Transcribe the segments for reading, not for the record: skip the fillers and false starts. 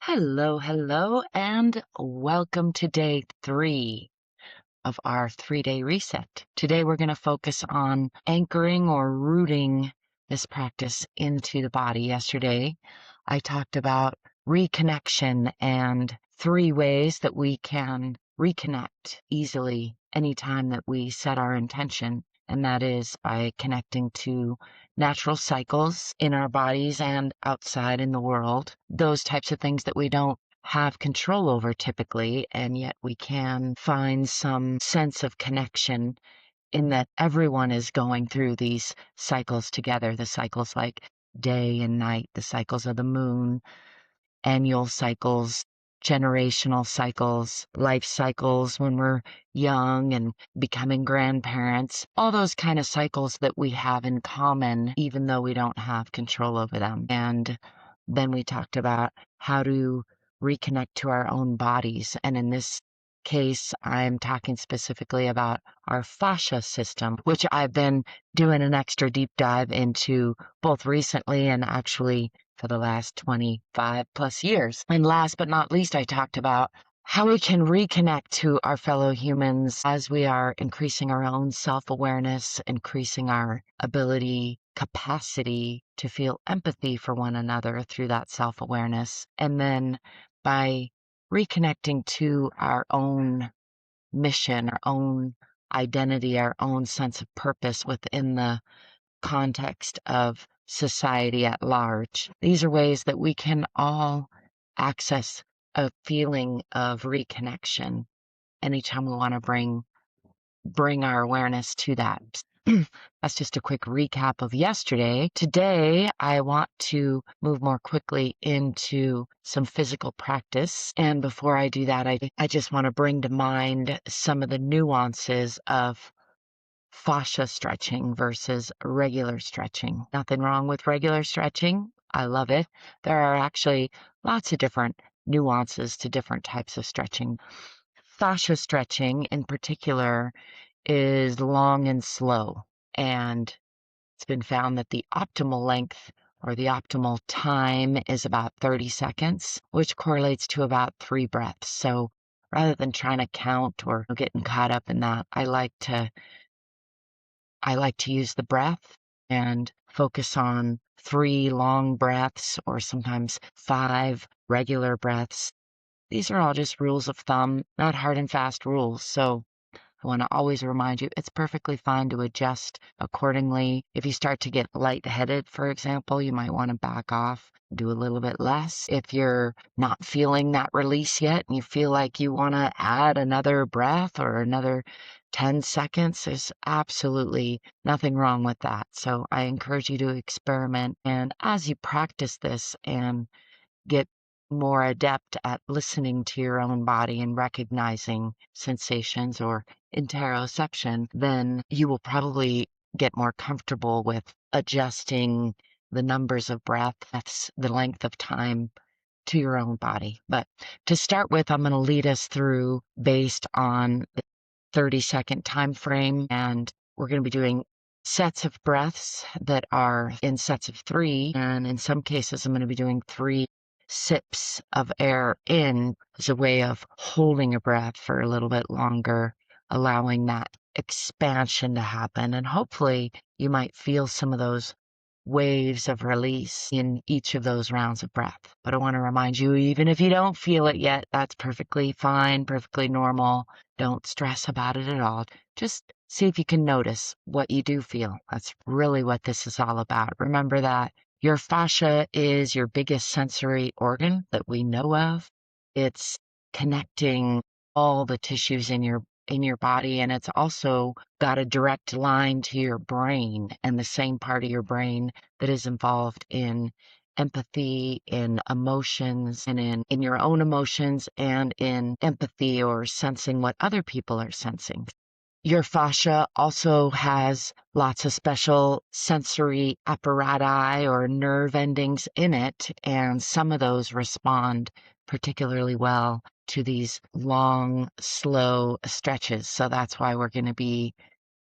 Hello, hello, and welcome to day 3 of our 3-day reset. Today we're going to focus on anchoring or rooting this practice into the body. Yesterday, I talked about reconnection and 3 ways that we can reconnect easily anytime that we set our intention. And that is by connecting to natural cycles in our bodies and outside in the world. Those types of things that we don't have control over typically, and yet we can find some sense of connection in that everyone is going through these cycles together. The cycles like day and night, the cycles of the moon, annual cycles, generational cycles, life cycles when we're young and becoming grandparents, all those kind of cycles that we have in common, even though we don't have control over them. And then we talked about how to reconnect to our own bodies. And in this case, I'm talking specifically about our fascia system, which I've been doing an extra deep dive into both recently and actually for the last 25 plus years. And last but not least, I talked about how we can reconnect to our fellow humans as we are increasing our own self-awareness, increasing our ability, capacity to feel empathy for one another through that self-awareness. And then by reconnecting to our own mission, our own identity, our own sense of purpose within the context of society at large. These are ways that we can all access a feeling of reconnection anytime we want to bring our awareness to that. That's just a quick recap of yesterday. Today, I want to move more quickly into some physical practice. And before I do that, I just want to bring to mind some of the nuances of fascia stretching versus regular stretching. Nothing wrong with regular stretching. I love it. There are actually lots of different nuances to different types of stretching. Fascia stretching in particular is long and slow, and it's been found that the optimal length or the optimal time is about 30 seconds, which correlates to about 3 breaths. So rather than trying to count or getting caught up in that, I like to use the breath and focus on 3 long breaths or sometimes 5 regular breaths. These are all just rules of thumb, not hard and fast rules. So I want to always remind you it's perfectly fine to adjust accordingly. If you start to get lightheaded, for example, you might want to back off, do a little bit less. If you're not feeling that release yet and you feel like you want to add another breath or another 10 seconds, there's absolutely nothing wrong with that. So I encourage you to experiment. And as you practice this and get more adept at listening to your own body and recognizing sensations or interoception, then you will probably get more comfortable with adjusting the numbers of breaths, the length of time to your own body. But to start with, I'm going to lead us through based on the 30-second time frame, and we're going to be doing sets of breaths that are in sets of 3, and in some cases I'm going to be doing 3 sips of air in as a way of holding a breath for a little bit longer, allowing that expansion to happen. And hopefully you might feel some of those waves of release in each of those rounds of breath. But I want to remind you, even if you don't feel it yet, that's perfectly fine, perfectly normal. Don't stress about it at all. Just see if you can notice what you do feel. That's really what this is all about. Remember that your fascia is your biggest sensory organ that we know of. It's connecting all the tissues in your body, and it's also got a direct line to your brain and the same part of your brain that is involved in empathy, in emotions, and in your own emotions and in empathy or sensing what other people are sensing. Your fascia also has lots of special sensory apparati or nerve endings in it, and some of those respond particularly well to these long, slow stretches. So that's why we're going to be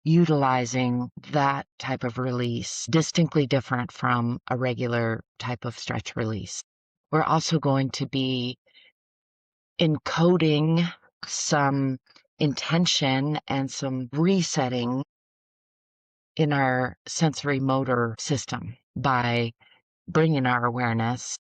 utilizing that type of release, distinctly different from a regular type of stretch release. we're also going to be encoding some intention and some resetting in our sensory motor system by bringing our awareness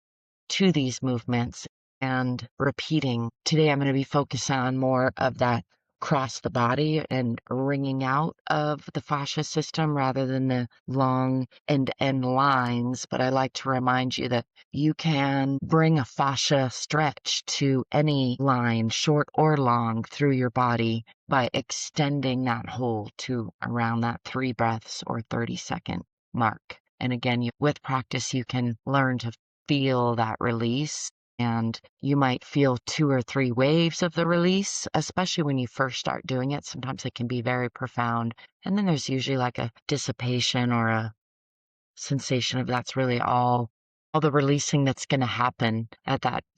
to these movements and repeating. Today, I'm going to be focusing on more of that cross the body and wringing out of the fascia system rather than the long end lines. But I like to remind you that you can bring a fascia stretch to any line, short or long, through your body by extending that hold to around that 3 breaths or 30-second mark. And again, with practice, you can learn to feel that release, and you might feel 2 or 3 waves of the release, especially when you first start doing it. Sometimes it can be very profound. And then there's usually like a dissipation or a sensation of that's really all the releasing that's going to happen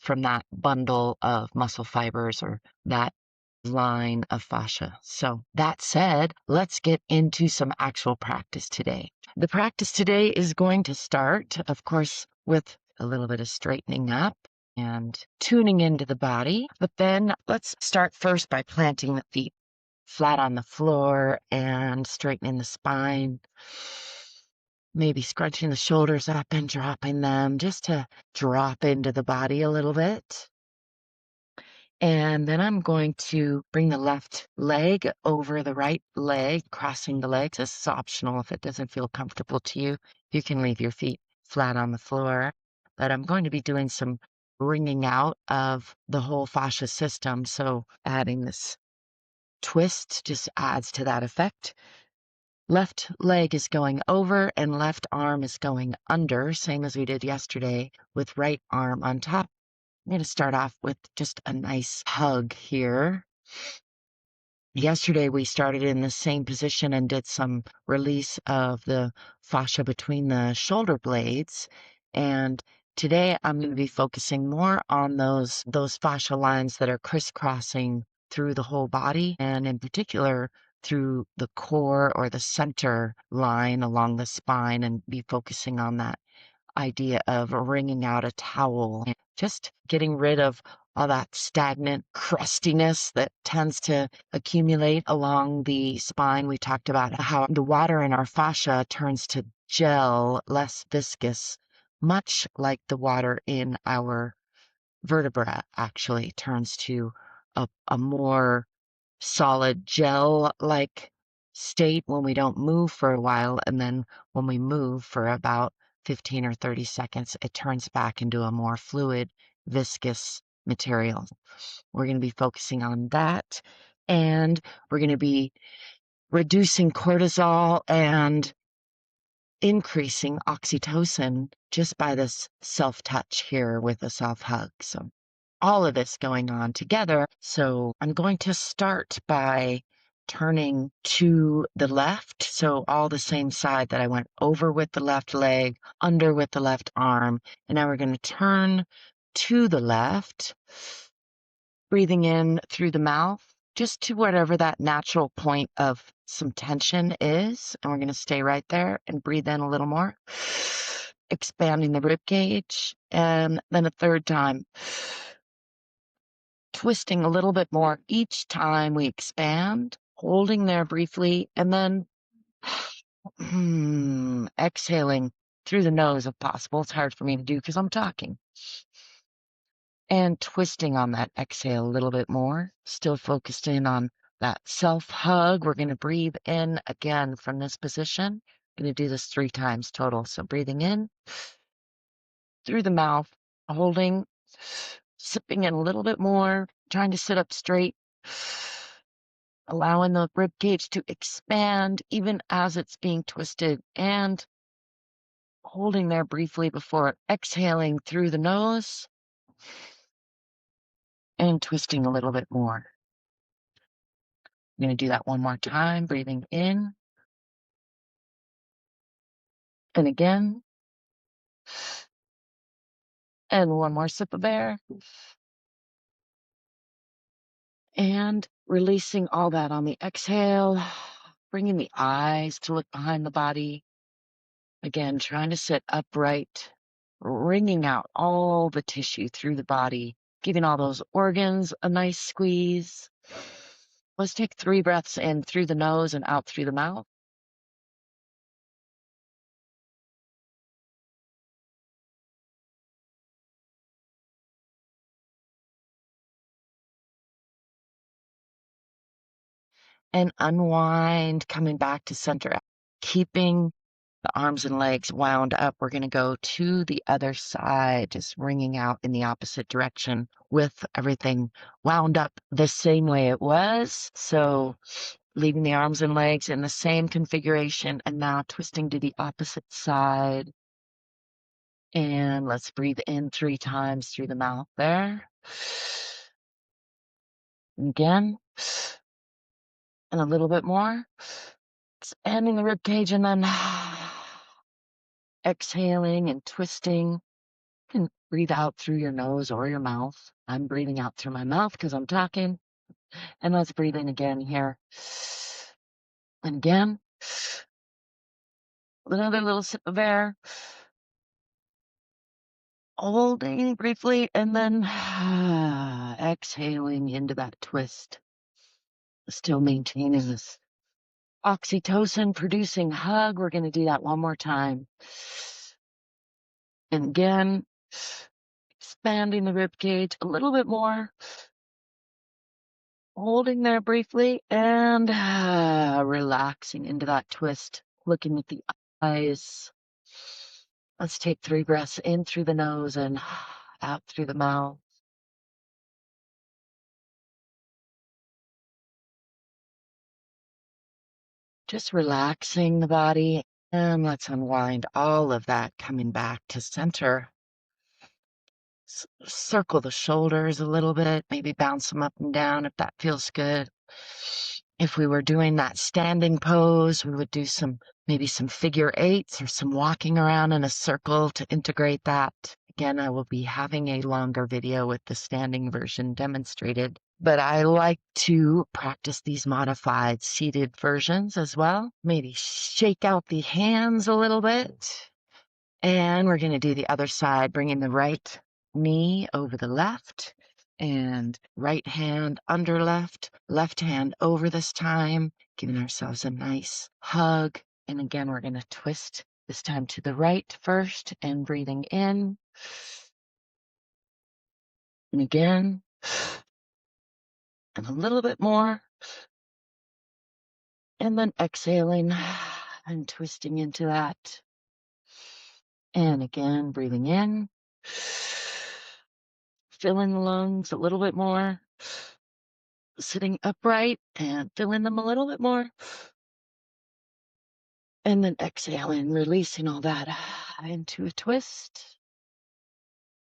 from that bundle of muscle fibers or that line of fascia. So that said, let's get into some actual practice today. The practice today is going to start, of course, with a little bit of straightening up and tuning into the body. But then let's start first by planting the feet flat on the floor and straightening the spine. Maybe scrunching the shoulders up and dropping them just to drop into the body a little bit. And then I'm going to bring the left leg over the right leg, crossing the legs. This is optional if it doesn't feel comfortable to you. You can leave your feet flat on the floor. But I'm going to be doing some wringing out of the whole fascia system. So adding this twist just adds to that effect. Left leg is going over and left arm is going under, same as we did yesterday with right arm on top. I'm going to start off with just a nice hug here. Yesterday, we started in the same position and did some release of the fascia between the shoulder blades. And today, I'm going to be focusing more on those fascia lines that are crisscrossing through the whole body, and in particular, through the core or the center line along the spine, and be focusing on that idea of wringing out a towel and just getting rid of all that stagnant crustiness that tends to accumulate along the spine. We talked about how the water in our fascia turns to gel, less viscous, much like the water in our vertebra actually turns to a more solid gel-like state when we don't move for a while, and then when we move for about 15 or 30 seconds, it turns back into a more fluid, viscous material. We're going to be focusing on that, and we're going to be reducing cortisol and increasing oxytocin just by this self-touch here with a self-hug. So all of this going on together. So I'm going to start by turning to the left. So all the same side that I went over with the left leg, under with the left arm. And now we're going to turn to the left, breathing in through the mouth, just to whatever that natural point of some tension is. And we're going to stay right there and breathe in a little more, expanding the rib cage. And then a third time, twisting a little bit more each time we expand, holding there briefly, and then exhaling through the nose if possible. It's hard for me to do because I'm talking. And twisting on that exhale a little bit more, still focused in on that self-hug. We're going to breathe in again from this position. Going to do this 3 times total. So breathing in through the mouth, holding, sipping in a little bit more, trying to sit up straight, allowing the rib cage to expand even as it's being twisted, and holding there briefly before exhaling through the nose and twisting a little bit more. I'm going to do that one more time, breathing in and again, and one more sip of air, and releasing all that on the exhale, bringing the eyes to look behind the body. Again, trying to sit upright, wringing out all the tissue through the body, giving all those organs a nice squeeze. Let's take 3 breaths in through the nose and out through the mouth. And unwind, coming back to center, keeping the arms and legs wound up. We're going to go to the other side, just wringing out in the opposite direction with everything wound up the same way it was. So leaving the arms and legs in the same configuration and now twisting to the opposite side. And let's breathe in 3 times through the mouth there. And again. And a little bit more. Expanding the rib cage and then exhaling and twisting. You can breathe out through your nose or your mouth. I'm breathing out through my mouth because I'm talking. And let's breathe in again here. And again. Another little sip of air. Holding briefly and then exhaling into that twist. Still maintaining this oxytocin producing hug. We're going to do that one more time. And again, expanding the rib cage a little bit more. Holding there briefly and relaxing into that twist. Looking at the eyes. Let's take 3 breaths in through the nose and out through the mouth. Just relaxing the body, and let's unwind all of that, coming back to center. Circle the shoulders a little bit, maybe bounce them up and down if that feels good. If we were doing that standing pose, we would do maybe some figure 8s or some walking around in a circle to integrate that. Again, I will be having a longer video with the standing version demonstrated, but I like to practice these modified seated versions as well. Maybe shake out the hands a little bit. And we're going to do the other side, bringing the right knee over the left and right hand under left hand over this time, giving ourselves a nice hug. And again, we're going to twist this time to the right first and breathing in. And again, and a little bit more. And then exhaling and twisting into that. And again, breathing in. Filling the lungs a little bit more. Sitting upright and filling them a little bit more. And then exhaling, releasing all that into a twist.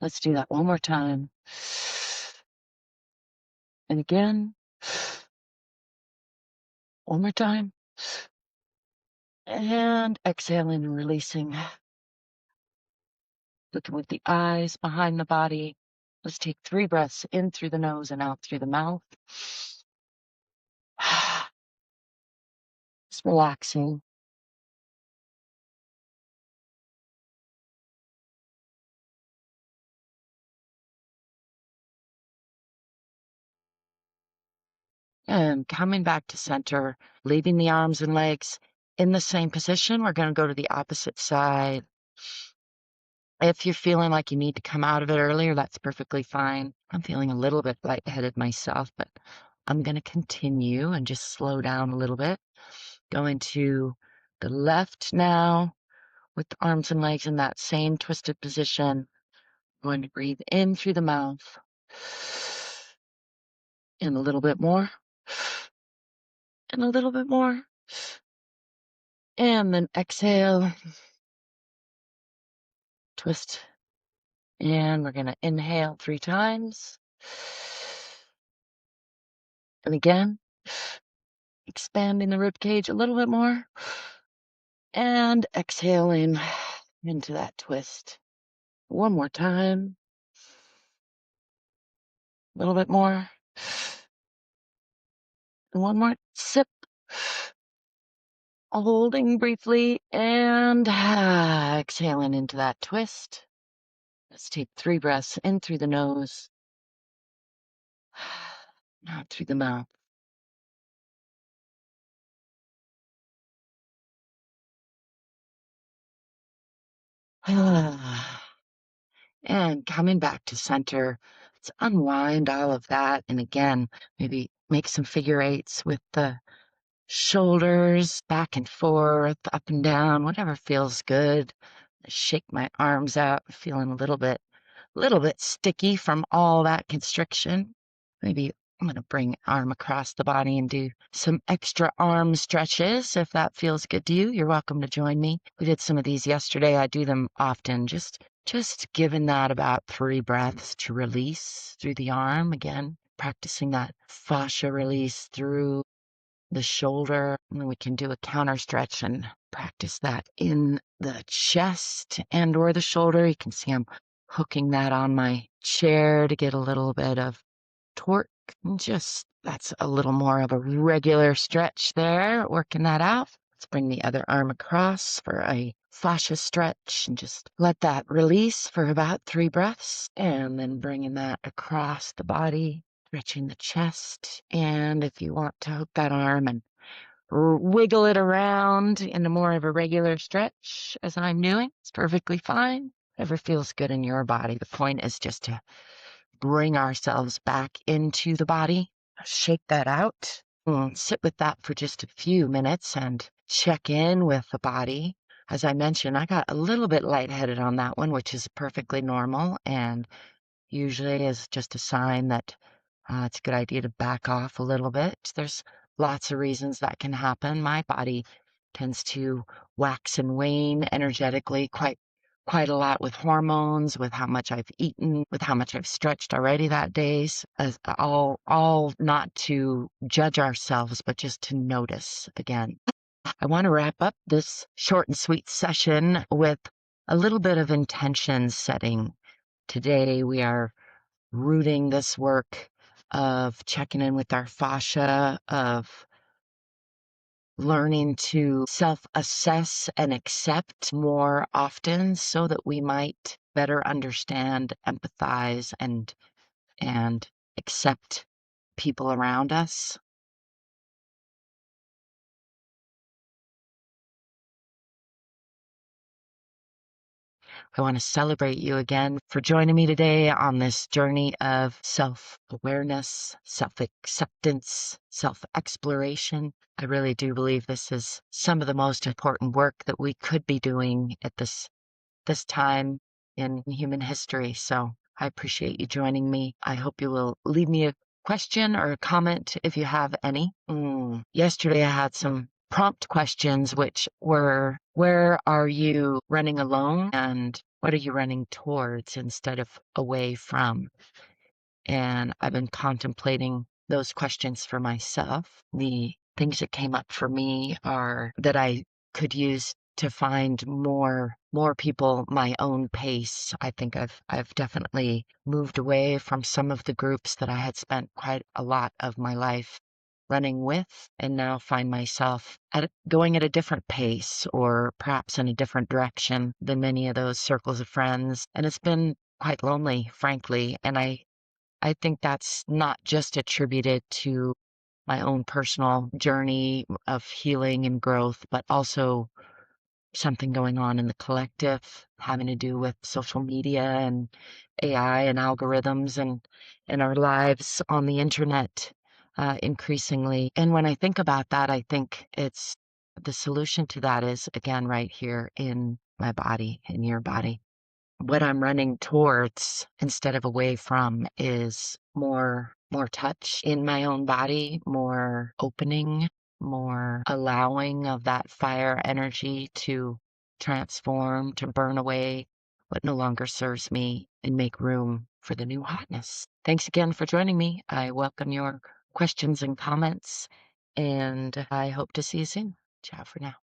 Let's do that one more time. And again. One more time. And exhaling and releasing. Looking with the eyes behind the body. Let's take 3 breaths in through the nose and out through the mouth. Just relaxing. And coming back to center, leaving the arms and legs in the same position. We're going to go to the opposite side. If you're feeling like you need to come out of it earlier, that's perfectly fine. I'm feeling a little bit lightheaded myself, but I'm going to continue and just slow down a little bit. Going to the left now with the arms and legs in that same twisted position. Going to breathe in through the mouth. And a little bit more. And a little bit more. And then exhale. Twist. And we're going to inhale 3 times. And again, expanding the rib cage a little bit more. And exhaling into that twist. One more time. A little bit more. And one more sip. Holding briefly and exhaling into that twist. Let's take 3 breaths in through the nose, out through the mouth. And coming back to center, let's unwind all of that. And again, maybe make some figure eights with the shoulders back and forth, up and down, whatever feels good. Shake my arms out, feeling a little bit sticky from all that constriction. Maybe I'm going to bring arm across the body and do some extra arm stretches. If that feels good to you, you're welcome to join me. We did some of these yesterday. I do them often, just giving that about 3 breaths to release through the arm. Again, practicing that fascia release through the shoulder. And we can do a counter stretch and practice that in the chest and or the shoulder. You can see I'm hooking that on my chair to get a little bit of torque. And just that's a little more of a regular stretch there, working that out. Let's bring the other arm across for a fascia stretch and just let that release for about 3 breaths. And then bringing that across the body, stretching the chest. And if you want to hook that arm and wiggle it around in a more of a regular stretch as I'm doing, it's perfectly fine. Whatever feels good in your body. The point is just to bring ourselves back into the body, shake that out, and sit with that for just a few minutes and check in with the body. As I mentioned, I got a little bit lightheaded on that one, which is perfectly normal and usually is just a sign that it's a good idea to back off a little bit. There's lots of reasons that can happen. My body tends to wax and wane energetically quite a lot with hormones, with how much I've eaten, with how much I've stretched already that day. As all not to judge ourselves, but just to notice again. I want to wrap up this short and sweet session with a little bit of intention setting. Today we are rooting this work of checking in with our fascia, of learning to self-assess and accept more often so that we might better understand, empathize, and accept people around us. I want to celebrate you again for joining me today on this journey of self-awareness, self-acceptance, self-exploration. I really do believe this is some of the most important work that we could be doing at this time in human history. So I appreciate you joining me. I hope you will leave me a question or a comment if you have any. Yesterday I had some prompt questions, which were, where are you running alone and what are you running towards instead of away from? And I've been contemplating those questions for myself. The things that came up for me are that I could use to find more people my own pace. I think I've definitely moved away from some of the groups that I had spent quite a lot of my life running with, and now find myself going at a different pace or perhaps in a different direction than many of those circles of friends. And it's been quite lonely, frankly. And I think that's not just attributed to my own personal journey of healing and growth, but also something going on in the collective having to do with social media and AI and algorithms and our lives on the internet increasingly. And when I think about that, I think it's the solution to that is again right here in my body, in your body. What I'm running towards instead of away from is more touch in my own body, more opening, more allowing of that fire energy to transform, to burn away what no longer serves me and make room for the new hotness. Thanks again for joining me. I welcome your questions and comments, and I hope to see you soon. Ciao for now.